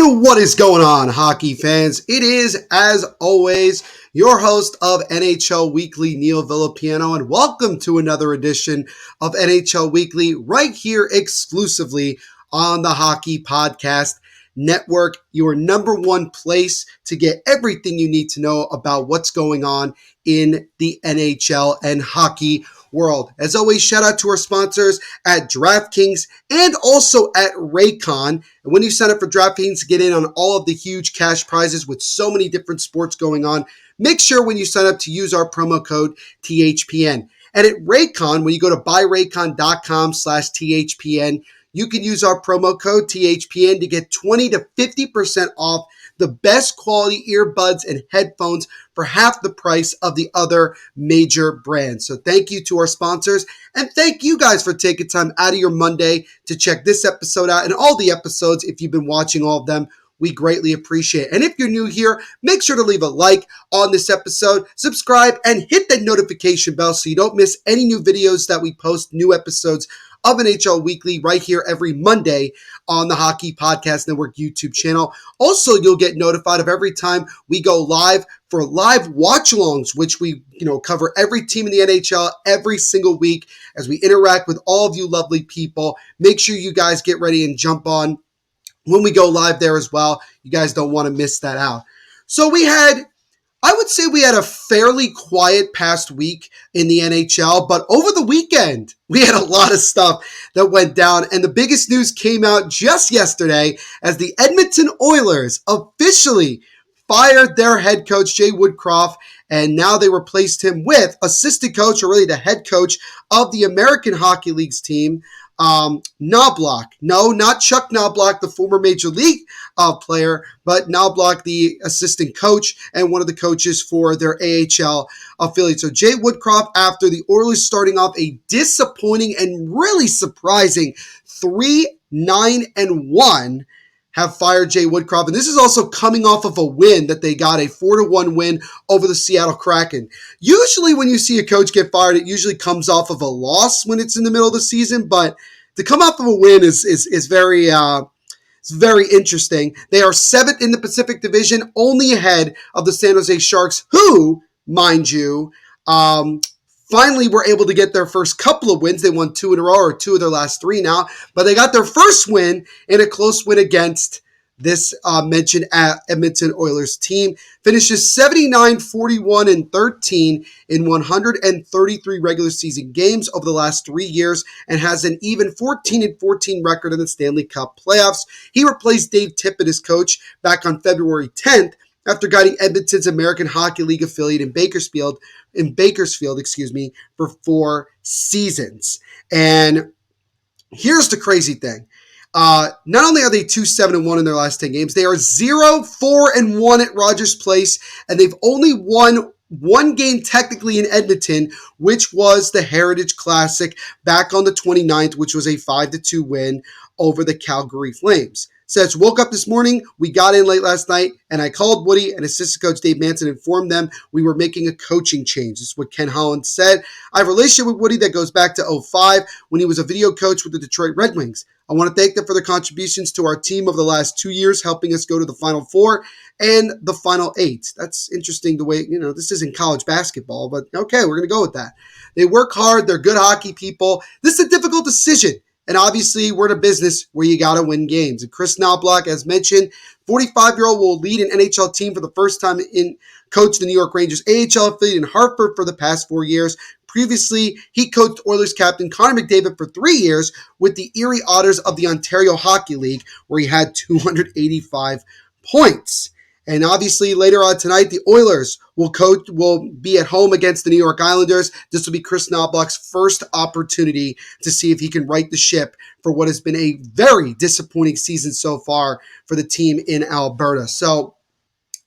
And what is going on, hockey fans? It is, as always, your host of NHL Weekly, Neil Villapiano, and welcome to another edition of NHL Weekly right here exclusively on the Hockey Podcast Network, your number one place to get everything you need to know about what's going on in the NHL and hockey world. As always, shout out to our sponsors at DraftKings and also at Raycon. And when you sign up for DraftKings, get in on all of the huge cash prizes with so many different sports going on. Make sure when you sign up to use our promo code THPN. And at Raycon, when you go to buyraycon.com/THPN, you can use our promo code THPN to get 20 to 50% off the best quality earbuds and headphones for half the price of the other major brands. So thank you to our sponsors, and thank you guys for taking time out of your Monday to check this episode out and all the episodes if you've been watching all of them. We greatly appreciate it. And if you're new here, make sure to leave a like on this episode, subscribe, and hit that notification bell so you don't miss any new videos that we post, new episodes of NHL Weekly right here every Monday on the Hockey Podcast Network YouTube channel. Also, you'll get notified of every time we go live for live watch-alongs, which we cover every team in the NHL every single week as we interact with all of you lovely people. Make sure you guys get ready and jump on when we go live there as well. You guys don't want to miss that out. So I would say we had a fairly quiet past week in the NHL, but over the weekend, we had a lot of stuff that went down, and the biggest news came out just yesterday as the Edmonton Oilers officially fired their head coach, Jay Woodcraft, and now they replaced him with assistant coach, or really the head coach of the American Hockey League's team, Knobloch. No, not Chuck Knobloch, the former Major League player, but Knobloch, the assistant coach and one of the coaches for their AHL affiliate. So Jay Woodcraft, after the Oilers starting off a disappointing and really surprising 3-9-1, have fired Jay Woodcraft. And this is also coming off of a win that they got, a 4-1 win over the Seattle Kraken. Usually when you see a coach get fired, it usually comes off of a loss when it's in the middle of the season, but to come off of a win is very it's very interesting. They are 7th in the Pacific Division, only ahead of the San Jose Sharks, who, mind you, finally were able to get their first couple of wins. They won 2 in a row, or 2 of their last 3 now, but they got their first win in a close win against this mentioned Edmonton Oilers team. Finishes 79-41-13 in 133 regular season games over the last 3 years and has an even 14-14 record in the Stanley Cup playoffs. He replaced Dave Tippett as coach back on February 10th after guiding Edmonton's American Hockey League affiliate in Bakersfield, for 4 seasons. And here's the crazy thing. Not only are they 2-7-1 in their last 10 games, they are 0-4-1 at Rogers Place, and they've only won one game technically in Edmonton, which was the Heritage Classic back on the 29th, which was a 5-2 win over the Calgary Flames. Says, woke up this morning, we got in late last night, and I called Woody and assistant coach Dave Manson, informed them we were making a coaching change. This is what Ken Holland said. I have a relationship with Woody that goes back to 2005 when he was a video coach with the Detroit Red Wings. I want to thank them for their contributions to our team over the last 2 years, helping us go to the Final Four and the Final 8. That's interesting the way, this isn't college basketball, but okay, we're going to go with that. They work hard. They're good hockey people. This is a difficult decision. And obviously, we're in a business where you got to win games. And Chris Knobloch, as mentioned, 45-year-old will lead an NHL team for the first time coached the New York Rangers AHL affiliate in Hartford for the past 4 years. Previously, he coached Oilers captain Connor McDavid for 3 years with the Erie Otters of the Ontario Hockey League, where he had 285 points. And obviously, later on tonight, the Oilers will be at home against the New York Islanders. This will be Chris Knobloch's first opportunity to see if he can right the ship for what has been a very disappointing season so far for the team in Alberta. So,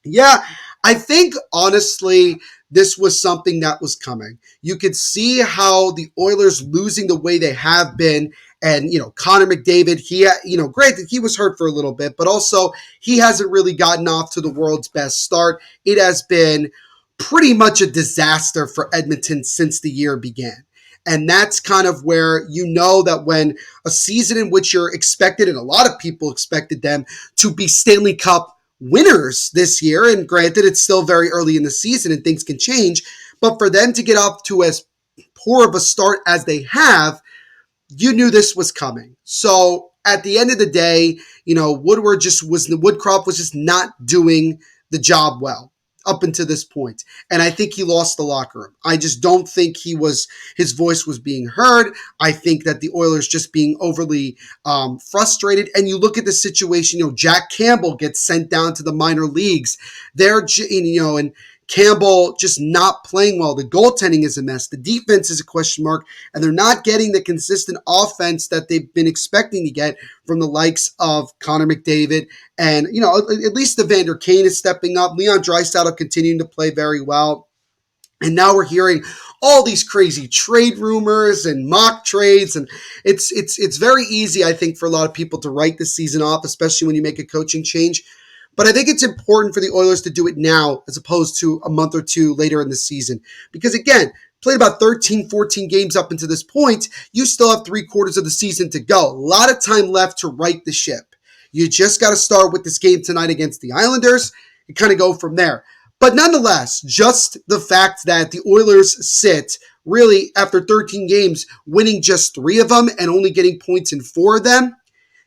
yeah, I think, honestly, this was something that was coming. You could see how the Oilers losing the way they have been. And, Connor McDavid, granted, he was hurt for a little bit, but also he hasn't really gotten off to the world's best start. It has been pretty much a disaster for Edmonton since the year began. And that's kind of where you know that when a season in which you're expected, and a lot of people expected them to be Stanley Cup winners this year, and granted, it's still very early in the season and things can change, but for them to get off to as poor of a start as they have, you knew this was coming. So at the end of the day, Woodcraft was just not doing the job well up until this point. And I think he lost the locker room. I just don't think his voice was being heard. I think that the Oilers just being overly frustrated. And you look at the situation, Jack Campbell gets sent down to the minor leagues. And Campbell just not playing well. The goaltending is a mess. The defense is a question mark, and they're not getting the consistent offense that they've been expecting to get from the likes of Connor McDavid. And, at least Evander Kane is stepping up. Leon Draisaitl continuing to play very well. And now we're hearing all these crazy trade rumors and mock trades. And it's very easy, I think, for a lot of people to write the season off, especially when you make a coaching change. But I think it's important for the Oilers to do it now as opposed to a month or two later in the season. Because again, played about 13, 14 games up until this point, you still have 3/4 of the season to go. A lot of time left to right the ship. You just got to start with this game tonight against the Islanders and kind of go from there. But nonetheless, just the fact that the Oilers sit really after 13 games, winning just 3 of them and only getting points in 4 of them,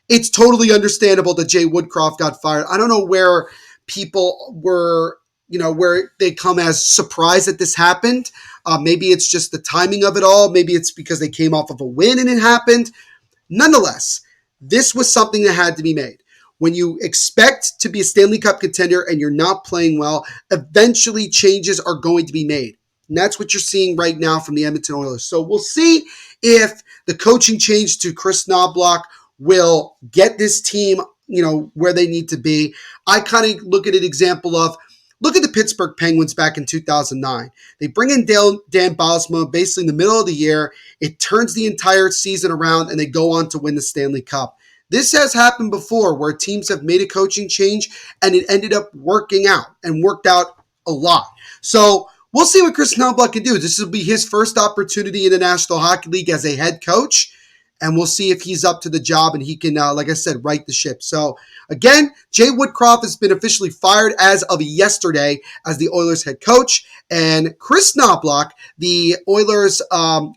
it's totally understandable that Jay Woodcraft got fired. I don't know where people were, where they come as surprised that this happened. Maybe it's just the timing of it all. Maybe it's because they came off of a win and it happened. Nonetheless, this was something that had to be made. When you expect to be a Stanley Cup contender and you're not playing well, eventually changes are going to be made. And that's what you're seeing right now from the Edmonton Oilers. So we'll see if the coaching change to Chris Knoblauch will get this team, where they need to be. I kind of look at an example of, look at the Pittsburgh Penguins back in 2009. They bring in Dan Bylsma basically in the middle of the year. It turns the entire season around, and they go on to win the Stanley Cup. This has happened before where teams have made a coaching change, and it ended up working out and worked out a lot. So we'll see what Chris Knoblauch can do. This will be his first opportunity in the National Hockey League as a head coach. And we'll see if he's up to the job and he can, like I said, right the ship. So, again, Jay Woodcraft has been officially fired as of yesterday as the Oilers head coach. And Chris Knoblauch, the Oilers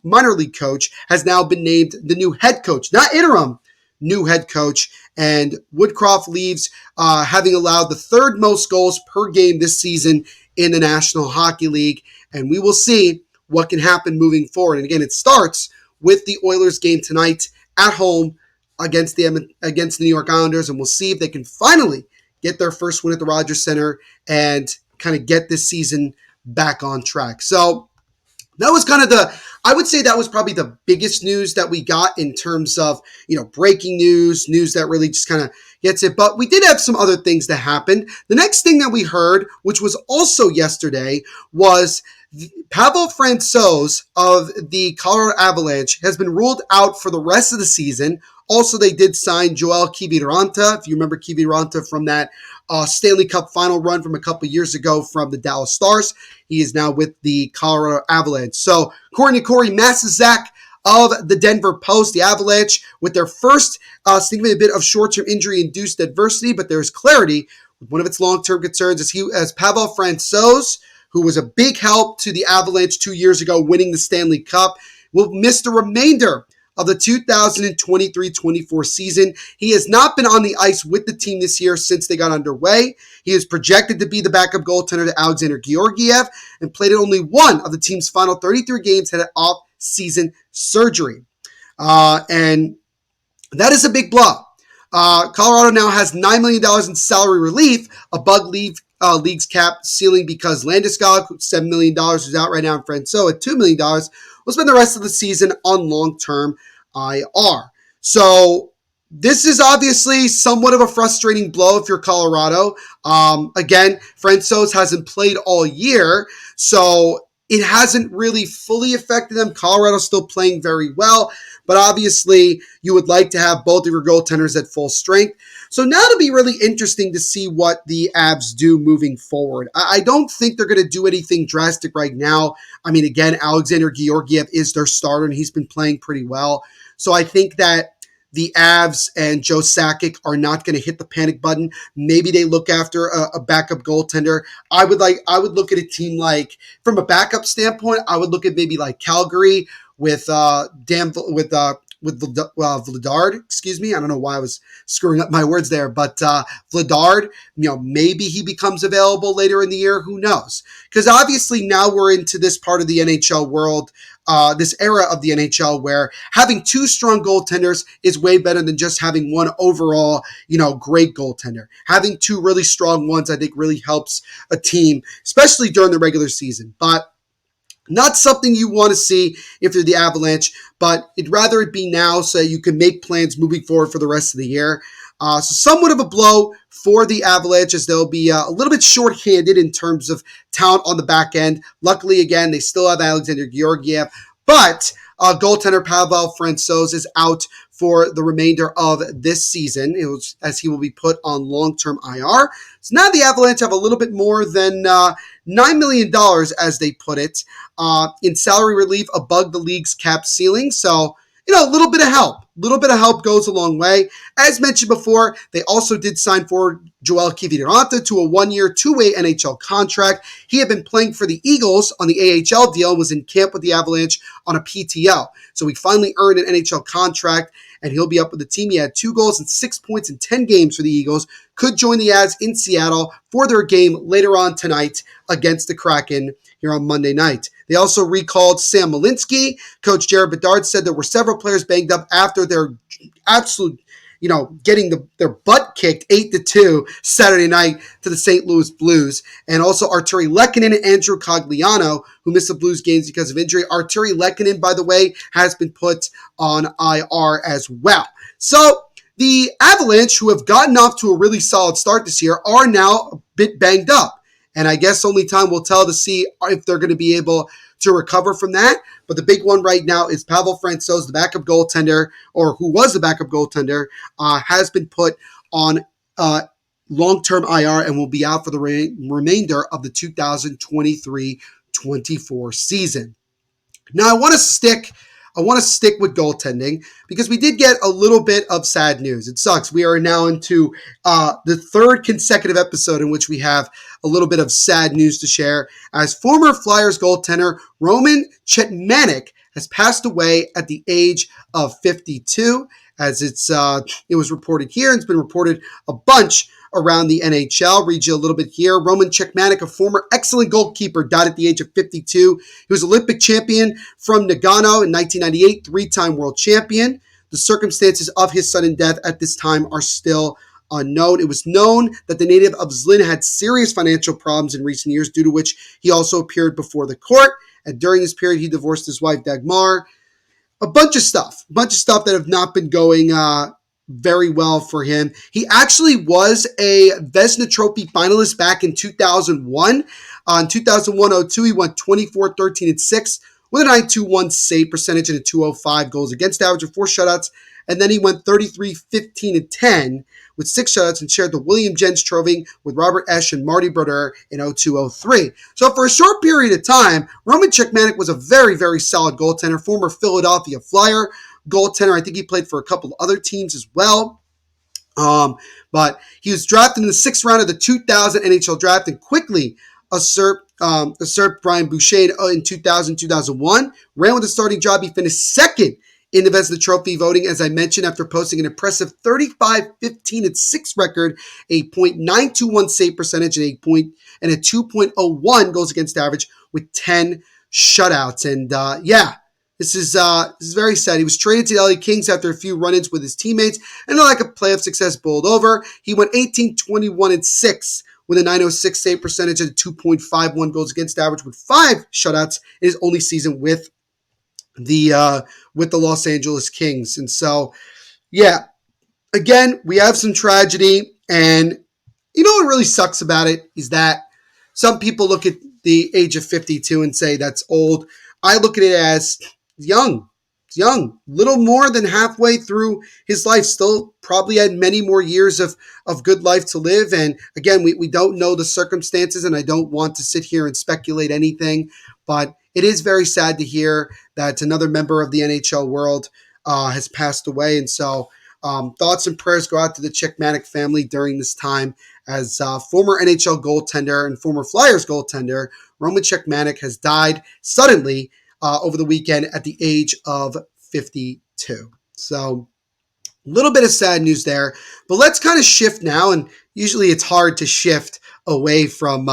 minor league coach, has now been named the new head coach. Not interim, new head coach. And Woodcraft leaves having allowed the 3rd most goals per game this season in the National Hockey League. And we will see what can happen moving forward. And again, it starts with the Oilers game tonight at home against the New York Islanders, and we'll see if they can finally get their first win at the Rogers Center and kind of get this season back on track. So that was kind of I would say that was probably the biggest news that we got in terms of, breaking news that really just kind of gets it. But we did have some other things that happened. The next thing that we heard, which was also yesterday, was Pavel Francouz of the Colorado Avalanche has been ruled out for the rest of the season. Also, they did sign Joel Kiviranta, if you remember Kiviranta from that Stanley Cup final run from a couple years ago from the Dallas Stars. He is now with the Colorado Avalanche. So, according to Corey Masizak of the Denver Post, the Avalanche, with their first significant bit of short-term injury-induced adversity, but there's clarity. One of its long-term concerns is Pavel Francouz, who was a big help to the Avalanche 2 years ago, winning the Stanley Cup, will miss the remainder of the 2023-24 season. He has not been on the ice with the team this year since they got underway. He is projected to be the backup goaltender to Alexander Georgiev and played in only one of the team's final 33 games, had an off-season surgery. And that is a big blow. Colorado now has $9 million in salary relief above league's cap ceiling because Landeskog, $7 million, who's out right now, and Francouz at $2 million, will spend the rest of the season on long-term IR. So this is obviously somewhat of a frustrating blow if you're Colorado. Again, Francouz hasn't played all year, so it hasn't really fully affected them. Colorado's still playing very well, but obviously you would like to have both of your goaltenders at full strength. So now it'll be really interesting to see what the Avs do moving forward. I don't think they're going to do anything drastic right now. I mean, again, Alexander Georgiev is their starter, and he's been playing pretty well. So I think that the Avs and Joe Sakic are not going to hit the panic button. Maybe they look after a backup goaltender. I would look at a team like, from a backup standpoint, I would look at maybe like Calgary with Vladard. Excuse me, I don't know why I was screwing up my words there, but Vladard, maybe he becomes available later in the year. Who knows? Because obviously now we're into this part of the NHL world. This era of the NHL where having two strong goaltenders is way better than just having one overall, great goaltender. Having two really strong ones, I think, really helps a team, especially during the regular season. But not something you want to see if you're the Avalanche, but it'd rather it be now so you can make plans moving forward for the rest of the year. So somewhat of a blow for the Avalanche, as they'll be a little bit short-handed in terms of talent on the back end. Luckily, again, they still have Alexander Georgiev, but goaltender Pavel Francouz is out for the remainder of this season, as he will be put on long-term IR. So now the Avalanche have a little bit more than $9 million, as they put it, in salary relief above the league's cap ceiling. So, a little bit of help. A little bit of help goes a long way. As mentioned before, they also did sign for Joel Kiviranta to a one-year, two-way NHL contract. He had been playing for the Eagles on the AHL deal and was in camp with the Avalanche on a PTO. So he finally earned an NHL contract, and he'll be up with the team. He had 2 goals and 6 points in 10 games for the Eagles. Could join the Avs in Seattle for their game later on tonight against the Kraken here on Monday night. They also recalled Sam Malinsky. Coach Jared Bedard said there were several players banged up after their absolute, getting their butt kicked 8-2 Saturday night to the St. Louis Blues. And also Arturi Lehkonen and Andrew Cogliano, who missed the Blues games because of injury. Arturi Lehkonen, by the way, has been put on IR as well. So the Avalanche, who have gotten off to a really solid start this year, are now a bit banged up. And I guess only time will tell to see if they're going to be able to recover from that. But the big one right now is Pavel Francouz, the backup goaltender, or who was the backup goaltender, has been put on long-term IR and will be out for the remainder of the 2023-24 season. Now, I want to stick with goaltending because we did get a little bit of sad news. It sucks. We are now into the third consecutive episode in which we have a little bit of sad news to share, as former Flyers goaltender Roman Chetmanik has passed away at the age of 52, as it was reported here, and it's been reported a bunch around the NHL. Read you a little bit here. Roman Chetmanik, a former excellent goalkeeper, died at the age of 52. He was Olympic champion from Nagano in 1998, 3-time world champion. The circumstances of his sudden death at this time are still unknown. It was known that the native of Zlin had serious financial problems in recent years, due to which he also appeared before the court. And during this period, he divorced his wife, Dagmar. A bunch of stuff that have not been going very well for him. He actually was a Vezina Trophy finalist back in 2001. In 2001-02, he went 24-13-6 with a 921 save percentage and a 205 goals against average of 4 shutouts. And then he went 33-15-10 with 6 shutouts and shared the William Jens Trophy with Robert Esch and Marty Brodeur in 02-03. So for a short period of time, Roman Chetmanik was a very, very solid goaltender, former Philadelphia Flyer goaltender. I think he played for a couple of other teams as well. But he was drafted in the 6th round of the 2000 NHL draft and quickly usurped Brian Boucher in 2000-2001. Ran with a starting job. He finished second in the Vezina Trophy voting, as I mentioned, after posting an impressive 35-15-6 record, a .921 save percentage, and a 2.01 goals against average with 10 shutouts. And this is very sad. He was traded to the LA Kings after a few run-ins with his teammates, and a lack of playoff success boiled over. He went 18-21-6 with a .906 save percentage and a 2.51 goals against average with 5 shutouts in his only season with the Los Angeles Kings. And so, again, we have some tragedy, and what really sucks about it is that some people look at the age of 52 and say that's old. I look at it as young. It's young, little more than halfway through his life, still probably had many more years of good life to live. And again, we don't know the circumstances, and I don't want to sit here and speculate anything, but it is very sad to hear that another member of the NHL world has passed away. And so thoughts and prayers go out to the Chickmanic family during this time, as former NHL goaltender and former Flyers goaltender Roman Chickmanic has died suddenly over the weekend at the age of 52. So a little bit of sad news there, but let's kind of shift now. And usually it's hard to shift away from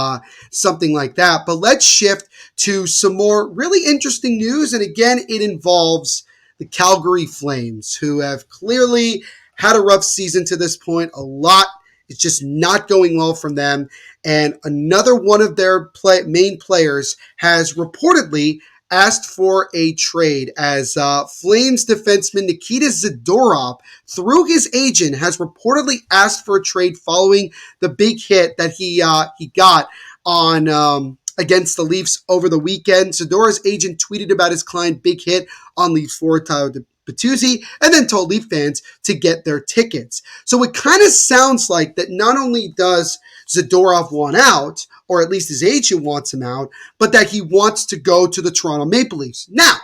something like that, but let's shift to some more really interesting news. And again, it involves the Calgary Flames, who have clearly had a rough season to this point. A lot is just not going well from them. And another one of their main players has reportedly asked for a trade, as Flames defenseman Nikita Zadorov, through his agent, has reportedly asked for a trade following the big hit that he got on against the Leafs over the weekend. Zadorov's agent tweeted about his client big hit on Leafs forward Tyler Bertuzzi, and then told Leaf fans to get their tickets. So it kind of sounds like that not only does Zadorov want out, or at least his agent wants him out, but that he wants to go to the Toronto Maple Leafs. Now,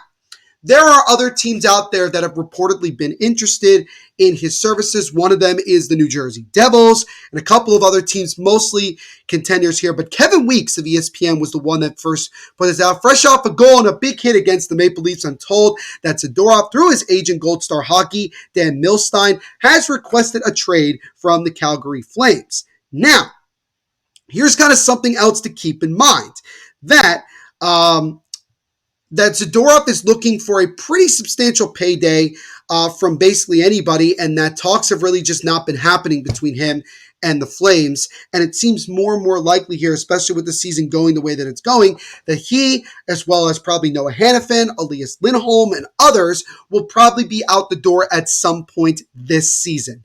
there are other teams out there that have reportedly been interested in his services. One of them is the New Jersey Devils, and a couple of other teams, mostly contenders here. But Kevin Weeks of ESPN was the one that first put this out. Fresh off a goal and a big hit against the Maple Leafs, I'm told that Zadorov, through his agent Gold Star Hockey, Dan Milstein, has requested a trade from the Calgary Flames. Now, here's kind of something else to keep in mind. That Zadorov is looking for a pretty substantial payday from basically anybody, and that talks have really just not been happening between him and the Flames. And it seems more and more likely here, especially with the season going the way that it's going, that he, as well as probably Noah Hannafin, Elias Lindholm, and others, will probably be out the door at some point this season.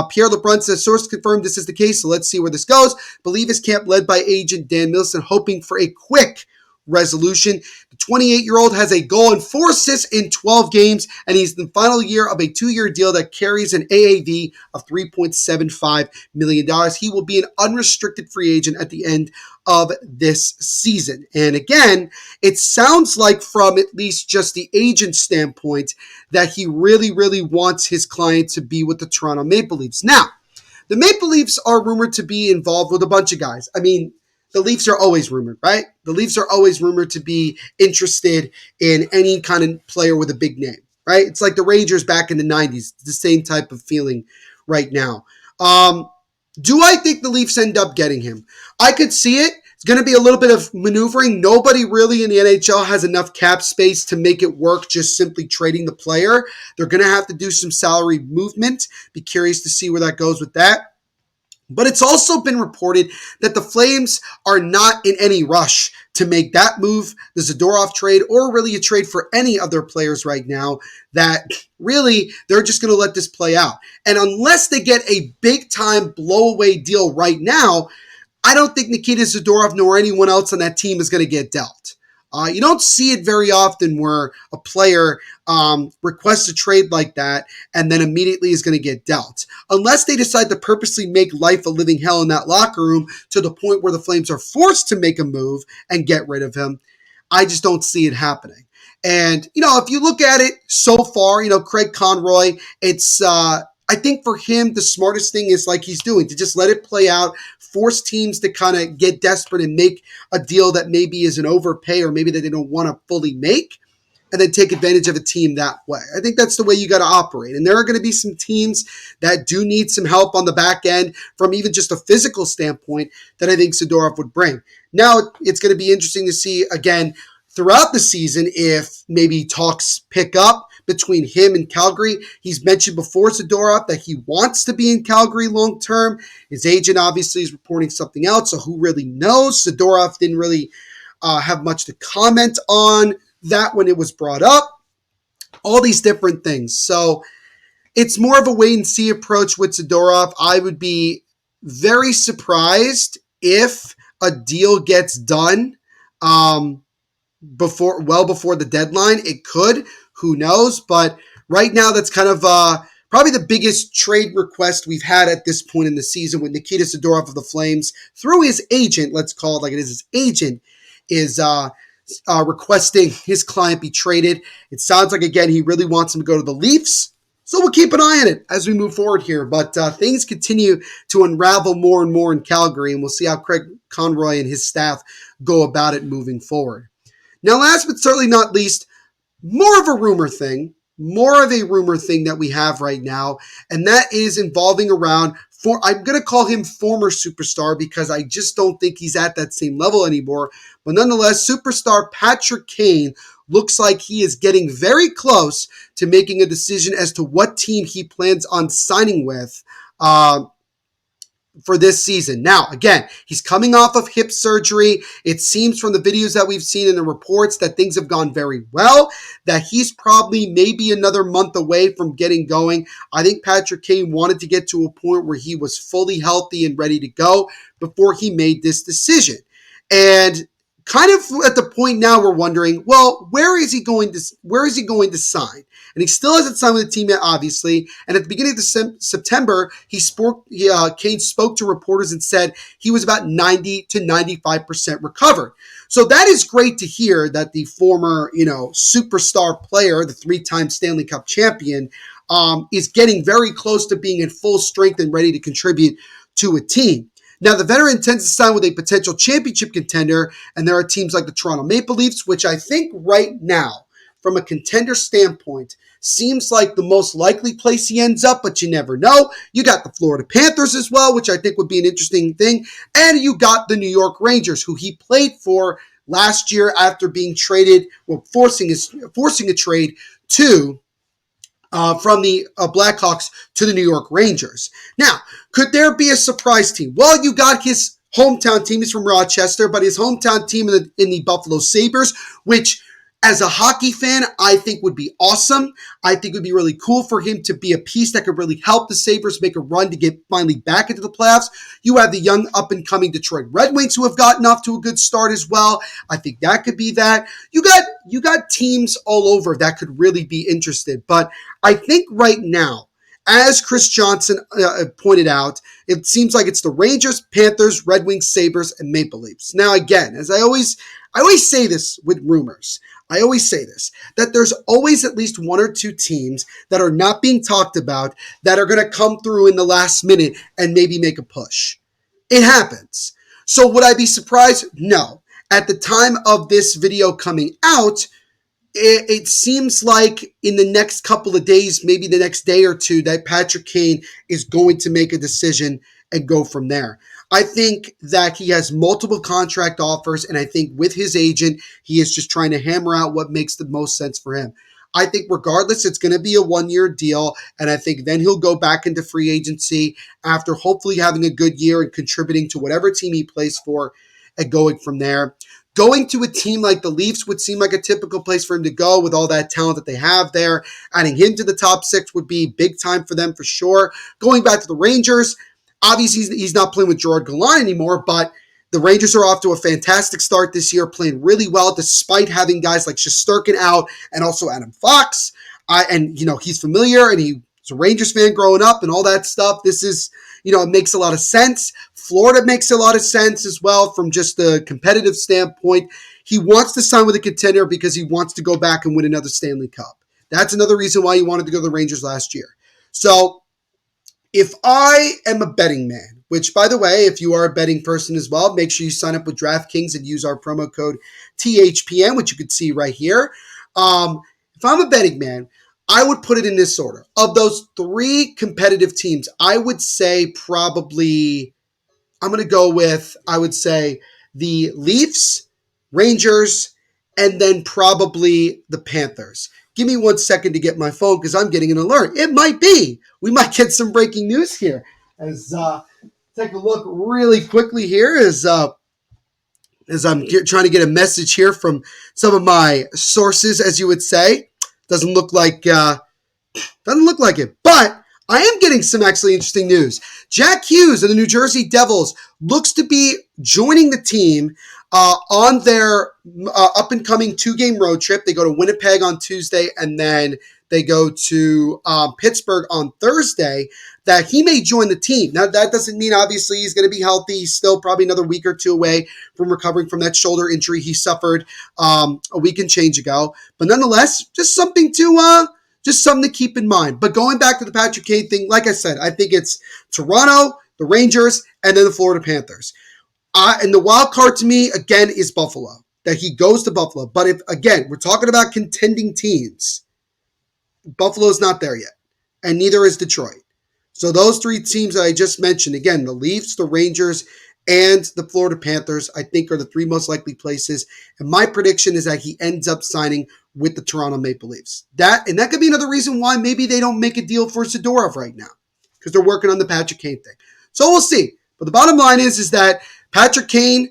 Pierre LeBrun says, source confirmed this is the case, so let's see where this goes. Believe his camp led by agent Dan Milson, hoping for a quick resolution. The 28-year-old has a goal and 4 assists in 12 games, and he's in the final year of a 2-year deal that carries an AAV of $3.75 million. He will be an unrestricted free agent at the end of this season. And again, it sounds like from at least just the agent standpoint that he really, really wants his client to be with the Toronto Maple Leafs. Now, the Maple Leafs are rumored to be involved with a bunch of guys. I mean, the Leafs are always rumored, right? The Leafs are always rumored to be interested in any kind of player with a big name, right? It's like the Rangers back in the 90s. It's the same type of feeling right now. Do I think the Leafs end up getting him? I could see it. It's going to be a little bit of maneuvering. Nobody really in the NHL has enough cap space to make it work just simply trading the player. They're going to have to do some salary movement. Be curious to see where that goes with that. But it's also been reported that the Flames are not in any rush to make that move, the Zadorov trade, or really a trade for any of their players right now, that really they're just going to let this play out. And unless they get a big-time blow-away deal right now, I don't think Nikita Zadorov nor anyone else on that team is going to get dealt. You don't see it very often where a player requests a trade like that and then immediately is going to get dealt. Unless they decide to purposely make life a living hell in that locker room to the point where the Flames are forced to make a move and get rid of him, I just don't see it happening. And, if you look at it so far, Craig Conroy, it's... I think for him, the smartest thing is like he's doing, to just let it play out, force teams to kind of get desperate and make a deal that maybe is an overpay or maybe that they don't want to fully make, and then take advantage of a team that way. I think that's the way you got to operate. And there are going to be some teams that do need some help on the back end from even just a physical standpoint that I think Zadorov would bring. Now, it's going to be interesting to see, again, throughout the season if maybe talks pick up between him and Calgary. He's mentioned before, Zadorov, that he wants to be in Calgary long term. His agent obviously is reporting something else, so who really knows? Zadorov didn't really have much to comment on that when it was brought up. All these different things. So it's more of a wait-and-see approach with Zadorov. I would be very surprised if a deal gets done before the deadline. It could. Who knows? But right now, that's kind of probably the biggest trade request we've had at this point in the season, with Nikita Zadorov of the Flames, through his agent, let's call it like it is, his agent is requesting his client be traded. It sounds like, again, he really wants him to go to the Leafs. So we'll keep an eye on it as we move forward here. But things continue to unravel more and more in Calgary, and we'll see how Craig Conroy and his staff go about it moving forward. Now, last but certainly not least, more of a rumor thing that we have right now, and that is involving around, I'm going to call him former superstar because I just don't think he's at that same level anymore. But nonetheless, superstar Patrick Kane looks like he is getting very close to making a decision as to what team he plans on signing with for this season. Now, again, he's coming off of hip surgery. It seems from the videos that we've seen and the reports that things have gone very well, that he's probably maybe another month away from getting going. I think Patrick Kane wanted to get to a point where he was fully healthy and ready to go before he made this decision. And kind of at the point now we're wondering, well, where is he going to sign? And he still hasn't signed with the team yet, obviously. And at the beginning of September, Kane spoke to reporters and said he was about 90 to 95% recovered. So that is great to hear that the former, superstar player, the 3-time Stanley Cup champion, is getting very close to being in full strength and ready to contribute to a team. Now, the veteran intends to sign with a potential championship contender, and there are teams like the Toronto Maple Leafs, which I think right now, from a contender standpoint, seems like the most likely place he ends up, but you never know. You got the Florida Panthers as well, which I think would be an interesting thing, and you got the New York Rangers, who he played for last year after being traded, forcing a trade to from the Blackhawks to the New York Rangers. Now, could there be a surprise team? Well, you got his hometown team. He's from Rochester, but his hometown team in the Buffalo Sabres, which, as a hockey fan, I think would be awesome. I think it would be really cool for him to be a piece that could really help the Sabres make a run to get finally back into the playoffs. You have the young up-and-coming Detroit Red Wings who have gotten off to a good start as well. I think that could be that. You got teams all over that could really be interested. But I think right now, as Chris Johnson pointed out, it seems like it's the Rangers, Panthers, Red Wings, Sabres, and Maple Leafs. Now, again, as I always say this with rumors, I always say this, that there's always at least one or two teams that are not being talked about that are going to come through in the last minute and maybe make a push. It happens. So would I be surprised? No. At the time of this video coming out, it seems like in the next couple of days, maybe the next day or two, that Patrick Kane is going to make a decision and go from there. I think that he has multiple contract offers, and I think with his agent, he is just trying to hammer out what makes the most sense for him. I think regardless, it's going to be a one-year deal, and I think then he'll go back into free agency after hopefully having a good year and contributing to whatever team he plays for and going from there. Going to a team like the Leafs would seem like a typical place for him to go with all that talent that they have there. Adding him to the top 6 would be big time for them for sure. Going back to the Rangers, obviously he's not playing with Gerard Gallant anymore, but the Rangers are off to a fantastic start this year, playing really well despite having guys like Shesterkin out and also Adam Fox. And he's familiar, and he's a Rangers fan growing up and all that stuff. This is, it makes a lot of sense. Florida makes a lot of sense as well from just the competitive standpoint. He wants to sign with a contender because he wants to go back and win another Stanley Cup. That's another reason why he wanted to go to the Rangers last year. So if I am a betting man, which, by the way, if you are a betting person as well, make sure you sign up with DraftKings and use our promo code THPN, which you can see right here. If I'm a betting man, I would put it in this order. Of those 3 competitive teams, I would say probably, I'm going to go with, I would say the Leafs, Rangers, and then probably the Panthers. Give me 1 second to get my phone because I'm getting an alert. It might be. We might get some breaking news here. Take a look really quickly here as I'm trying to get a message here from some of my sources, as you would say. Doesn't look like it, but I am getting some actually interesting news. Jack Hughes of the New Jersey Devils looks to be joining the team on their up-and-coming 2-game road trip. They go to Winnipeg on Tuesday, and then they go to Pittsburgh on Thursday, that he may join the team. Now, that doesn't mean, obviously, he's going to be healthy. He's still probably another week or two away from recovering from that shoulder injury he suffered a week and change ago. But nonetheless, just something to keep in mind. But going back to the Patrick Kane thing, like I said, I think it's Toronto, the Rangers, and then the Florida Panthers. And the wild card to me, again, is Buffalo, that he goes to Buffalo. But if, again, we're talking about contending teams, Buffalo's not there yet, and neither is Detroit. So those three teams that I just mentioned, again, the Leafs, the Rangers, and the Florida Panthers, I think are the three most likely places. And my prediction is that he ends up signing with the Toronto Maple Leafs. That could be another reason why maybe they don't make a deal for Zadorov right now, because they're working on the Patrick Kane thing. So we'll see. But the bottom line is that Patrick Kane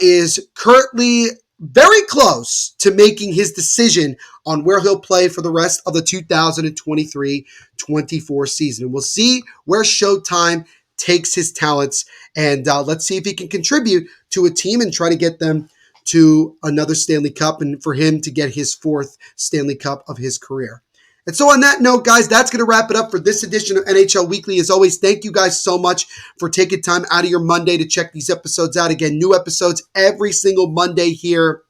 is currently very close to making his decision on where he'll play for the rest of the 2023-24 season. And we'll see where Showtime takes his talents, and let's see if he can contribute to a team and try to get them to another Stanley Cup, and for him to get his 4th Stanley Cup of his career. And so on that note, guys, that's going to wrap it up for this edition of NHL Weekly. As always, thank you guys so much for taking time out of your Monday to check these episodes out. Again, new episodes every single Monday here.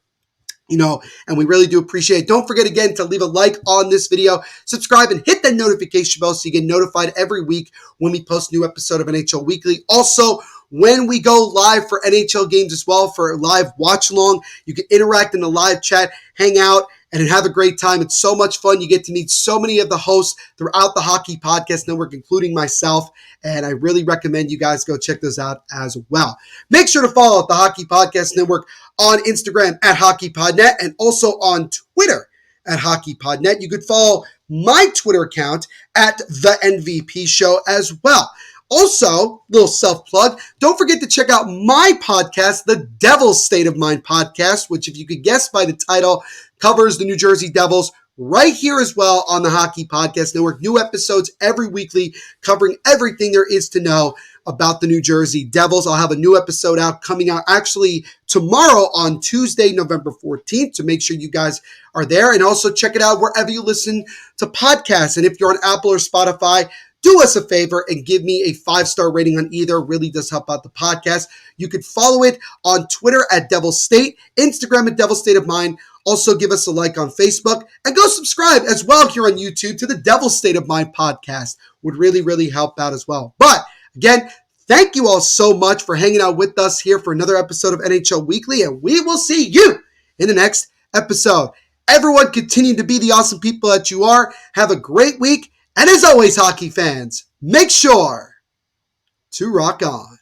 And we really do appreciate it. Don't forget, again, to leave a like on this video, subscribe, and hit that notification bell so you get notified every week when we post a new episode of NHL Weekly. Also, when we go live for NHL games as well, for a live watch along, you can interact in the live chat, hang out, and have a great time. It's so much fun. You get to meet so many of the hosts throughout the Hockey Podcast Network, including myself, and I really recommend you guys go check those out as well. Make sure to follow the Hockey Podcast Network on Instagram at HockeyPodNet, and also on Twitter at HockeyPodNet. You could follow my Twitter account at The MVP Show as well. Also, little self-plug, don't forget to check out my podcast, the Devil's State of Mind podcast, which, if you could guess by the title, covers the New Jersey Devils right here as well on the Hockey Podcast Network. New episodes every weekly covering everything there is to know about the New Jersey Devils. I'll have a new episode coming out actually tomorrow on Tuesday, November 14th. So make sure you guys are there, and also check it out wherever you listen to podcasts. And if you're on Apple or Spotify, do us a favor and give me a 5-star rating on either. It really does help out the podcast. You could follow it on Twitter at Devil's State, Instagram at Devil's State of Mind. Also, give us a like on Facebook, and go subscribe as well here on YouTube to the Devil's State of Mind podcast. Would really, really help out as well. But again, thank you all so much for hanging out with us here for another episode of NHL Weekly, and we will see you in the next episode. Everyone, continue to be the awesome people that you are. Have a great week. And as always, hockey fans, make sure to rock on.